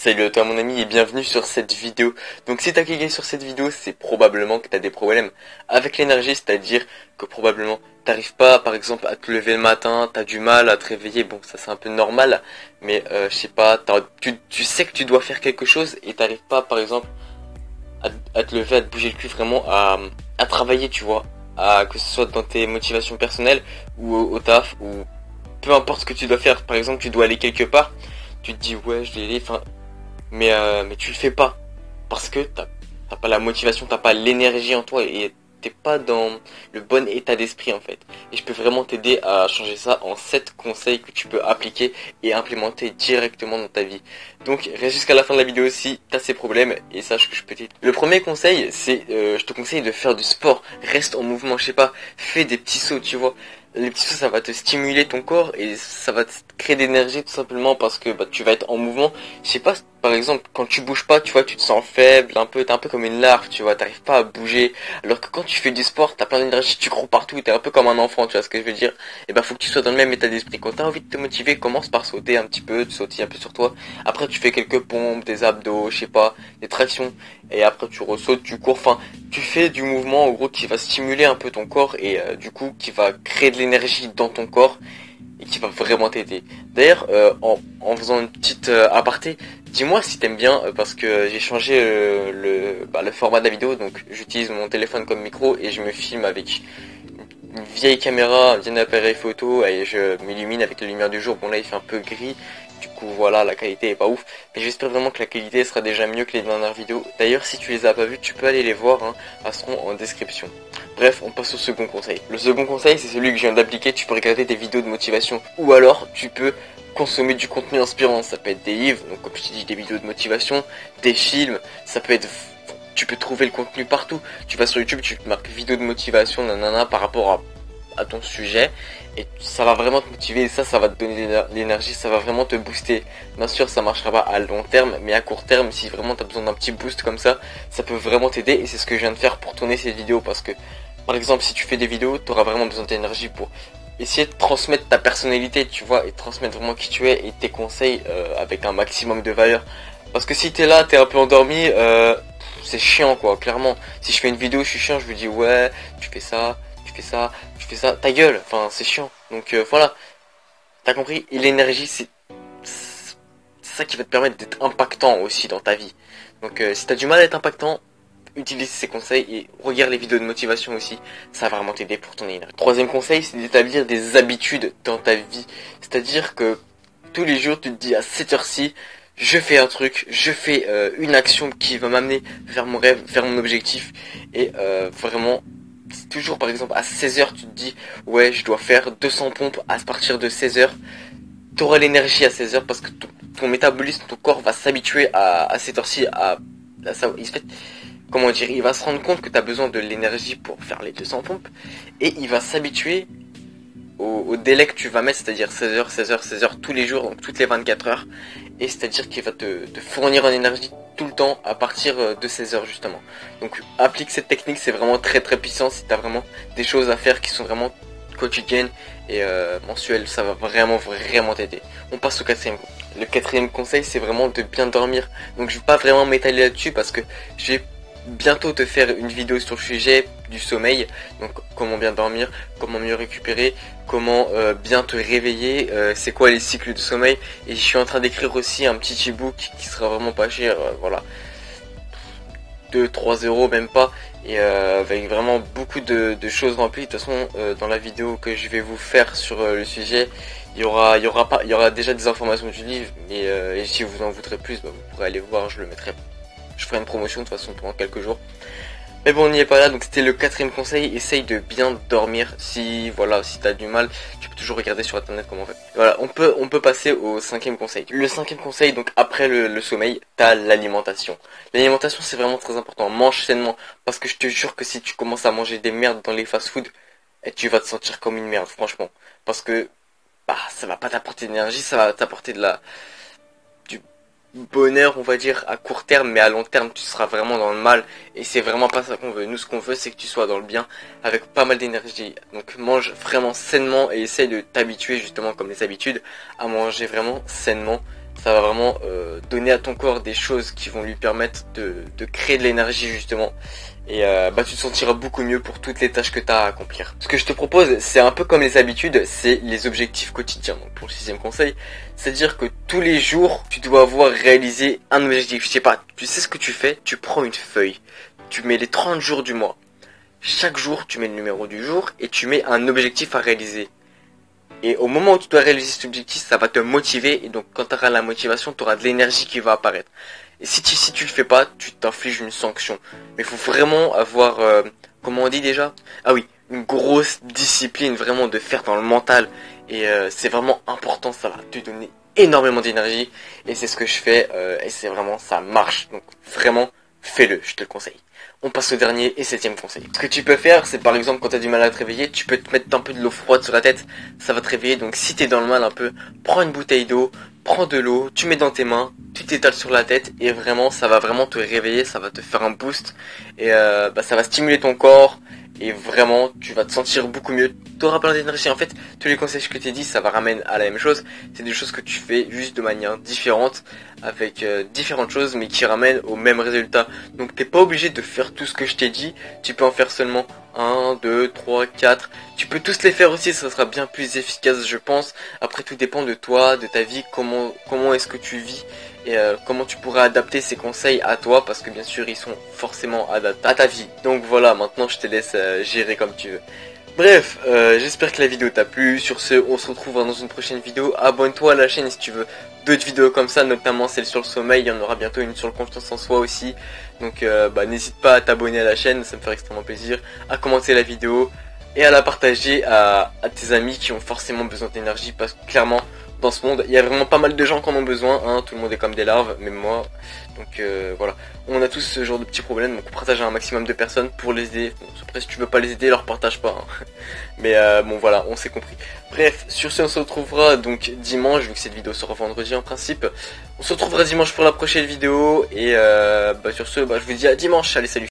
Salut à toi mon ami et bienvenue sur cette vidéo. Donc si t'as cliqué sur cette vidéo, c'est probablement que t'as des problèmes avec l'énergie, c'est-à-dire que probablement t'arrives pas par exemple à te lever le matin, t'as du mal à te réveiller, bon ça c'est un peu normal, mais je sais pas, tu sais que tu dois faire quelque chose et t'arrives pas par exemple à te lever, à te bouger le cul vraiment, à travailler tu vois, que ce soit dans tes motivations personnelles ou au taf ou peu importe ce que tu dois faire, par exemple tu dois aller quelque part, tu te dis ouais je vais aller, enfin mais tu le fais pas parce que t'as pas la motivation, t'as pas l'énergie en toi et t'es pas dans le bon état d'esprit en fait. Et je peux vraiment t'aider à changer ça en 7 conseils que tu peux appliquer et implémenter directement dans ta vie. Donc reste jusqu'à la fin de la vidéo si t'as ces problèmes et sache que je peux t'aider. Le premier conseil c'est, je te conseille de faire du sport, reste en mouvement, je sais pas, fais des petits sauts tu vois. Les petits sauts ça va te stimuler ton corps et ça va te créer d'énergie tout simplement parce que tu vas être en mouvement. Je sais pas, par exemple, quand tu bouges pas, tu vois, tu te sens faible, t'es un peu comme une larve, tu vois, t'arrives pas à bouger. Alors que quand tu fais du sport, t'as plein d'énergie, tu cours partout, t'es un peu comme un enfant, tu vois ce que je veux dire. Et faut que tu sois dans le même état d'esprit. Quand t'as envie de te motiver, commence par sauter un petit peu, de sauter un peu sur toi. Après, tu fais quelques pompes, des abdos, je sais pas, des tractions. Et après, tu ressautes, tu cours, enfin, tu fais du mouvement, en gros, qui va stimuler un peu ton corps et du coup, qui va créer de l'énergie dans ton corps et qui va vraiment t'aider. D'ailleurs, en faisant une petite aparté, dis-moi si t'aimes bien, parce que j'ai changé le format de la vidéo, donc j'utilise mon téléphone comme micro et je me filme avec une vieille caméra, un vieil appareil photo et je m'illumine avec la lumière du jour. Bon là il fait un peu gris, du coup voilà la qualité est pas ouf, mais j'espère vraiment que la qualité sera déjà mieux que les dernières vidéos. D'ailleurs si tu les as pas vues, tu peux aller les voir, hein, elles seront en description. Bref, on passe au second conseil. Le second conseil c'est celui que je viens d'appliquer, tu peux regarder des vidéos de motivation ou alors tu peux consommer du contenu inspirant, ça peut être des livres, donc comme je t'ai dit des vidéos de motivation, des films, ça peut être... Tu peux trouver le contenu partout. Tu vas sur YouTube, tu marques vidéo de motivation, nanana, par rapport à ton sujet. Et ça va vraiment te motiver et ça va te donner de l'énergie, ça va vraiment te booster. Bien sûr, ça marchera pas à long terme, mais à court terme, si vraiment tu as besoin d'un petit boost comme ça peut vraiment t'aider. Et c'est ce que je viens de faire pour tourner cette vidéo. Parce que, par exemple, si tu fais des vidéos, tu auras vraiment besoin d'énergie pour essayer de transmettre ta personnalité, tu vois, et transmettre vraiment qui tu es et tes conseils avec un maximum de valeur. Parce que si t'es là, t'es un peu endormi, c'est chiant quoi, clairement. Si je fais une vidéo, je suis chiant, je vous dis ouais, tu fais ça, tu fais ça, tu fais ça, ta gueule, enfin c'est chiant. Donc voilà, t'as compris. Et l'énergie, c'est ça qui va te permettre d'être impactant aussi dans ta vie. Donc si t'as du mal à être impactant, utilise ces conseils et regarde les vidéos de motivation aussi, ça va vraiment t'aider pour ton énergie. Troisième conseil, c'est d'établir des habitudes dans ta vie. C'est-à-dire que tous les jours, tu te dis à cette heure-ci, je fais un truc, je fais une action qui va m'amener vers mon rêve, vers mon objectif. Et vraiment, toujours par exemple à 16h, tu te dis, ouais, je dois faire 200 pompes à partir de 16h. Tu auras l'énergie à 16h parce que ton métabolisme, ton corps va s'habituer à cette heure-ci, à ça. Comment dire, il va se rendre compte que tu as besoin de l'énergie pour faire les 200 pompes. Et il va s'habituer au délai que tu vas mettre, c'est-à-dire 16h, 16h, 16h tous les jours, donc toutes les 24 heures. Et c'est-à-dire qu'il va te fournir en énergie tout le temps à partir de 16h justement. Donc applique cette technique, c'est vraiment très très puissant si tu as vraiment des choses à faire qui sont vraiment quotidiennes et mensuelles. Ça va vraiment t'aider. On passe au quatrième. Le quatrième conseil, c'est vraiment de bien dormir. Donc je vais pas vraiment m'étaler là-dessus parce que je vais bientôt te faire une vidéo sur le sujet du sommeil, donc comment bien dormir, comment mieux récupérer, comment bien te réveiller, c'est quoi les cycles de sommeil, et je suis en train d'écrire aussi un petit e-book qui sera vraiment pas cher, voilà, 2-3 euros même pas, et avec vraiment beaucoup de choses remplies. De toute façon dans la vidéo que je vais vous faire sur le sujet, il y aura déjà des informations du livre, mais et si vous en voudrez plus, vous pourrez aller voir, je ferai une promotion de toute façon pendant quelques jours. Mais bon, on n'y est pas là, donc c'était le quatrième conseil. Essaye de bien dormir. Si t'as du mal, tu peux toujours regarder sur internet comment on fait. Voilà, on peut passer au cinquième conseil. Le cinquième conseil, donc après le sommeil, t'as l'alimentation. L'alimentation c'est vraiment très important. Mange sainement, parce que je te jure que si tu commences à manger des merdes dans les fast-food, tu vas te sentir comme une merde, franchement. Parce que ça va pas t'apporter d'énergie, ça va t'apporter du bonheur on va dire à court terme, mais à long terme tu seras vraiment dans le mal et c'est vraiment pas ça qu'on veut. Nous ce qu'on veut c'est que tu sois dans le bien avec pas mal d'énergie. Donc mange vraiment sainement et essaye de t'habituer justement comme les habitudes à manger vraiment sainement. ça va vraiment donner à ton corps des choses qui vont lui permettre de créer de l'énergie justement. Et bah tu te sentiras beaucoup mieux pour toutes les tâches que tu as à accomplir. Ce que je te propose, c'est un peu comme les habitudes, c'est les objectifs quotidiens. Donc pour le 6e conseil, c'est-à-dire que tous les jours, tu dois avoir réalisé un objectif. Je sais pas, tu sais ce que tu fais, tu prends une feuille, tu mets les 30 jours du mois. Chaque jour, tu mets le numéro du jour et tu mets un objectif à réaliser. Et au moment où tu dois réaliser cet objectif, ça va te motiver. Et donc quand tu auras la motivation, tu auras de l'énergie qui va apparaître. Et si tu le fais pas, tu t'infliges une sanction. Mais il faut vraiment avoir, comment on dit déjà? Ah oui, une grosse discipline, vraiment de faire dans le mental. Et c'est vraiment important, ça va te donner énormément d'énergie. Et c'est ce que je fais, et c'est vraiment, ça marche. Donc vraiment, fais-le, je te le conseille. On passe au dernier et 7e conseil. Ce que tu peux faire, c'est par exemple quand tu as du mal à te réveiller, tu peux te mettre un peu de l'eau froide sur la tête, ça va te réveiller. Donc si tu es dans le mal un peu, prends une bouteille d'eau, prends de l'eau, tu mets dans tes mains, tu t'étales sur la tête et vraiment ça va vraiment te réveiller, ça va te faire un boost et bah, ça va stimuler ton corps et vraiment tu vas te sentir beaucoup mieux, tu auras plein d'énergie. En fait, tous les conseils que je t'ai dit, ça va ramener à la même chose, c'est des choses que tu fais juste de manière différente, avec différentes choses mais qui ramènent au même résultat. Donc t'es pas obligé de faire tout ce que je t'ai dit, tu peux en faire seulement 1, 2, 3, 4, tu peux tous les faire aussi, ça sera bien plus efficace je pense. Après tout dépend de toi, de ta vie, comment est-ce que tu vis et comment tu pourrais adapter ces conseils à toi parce que bien sûr ils sont forcément adaptés à ta vie. Donc voilà, maintenant je te laisse gérer comme tu veux. Bref, j'espère que la vidéo t'a plu. Sur ce, on se retrouve dans une prochaine vidéo. Abonne-toi à la chaîne si tu veux d'autres vidéos comme ça, notamment celle sur le sommeil. Il y en aura bientôt une sur le confiance en soi aussi. Donc bah, n'hésite pas à t'abonner à la chaîne, ça me ferait extrêmement plaisir. À commenter la vidéo et à la partager à tes amis qui ont forcément besoin d'énergie parce que clairement, dans ce monde, il y a vraiment pas mal de gens qui en ont besoin, hein, tout le monde est comme des larves, même moi, donc voilà, on a tous ce genre de petits problèmes, donc partage à un maximum de personnes pour les aider. Bon, après si tu veux pas les aider, leur partage pas, hein. Mais bon voilà, on s'est compris. Bref, sur ce on se retrouvera donc dimanche, vu que cette vidéo sera vendredi en principe, on se retrouvera dimanche pour la prochaine vidéo, et bah sur ce, bah, je vous dis à dimanche, allez salut.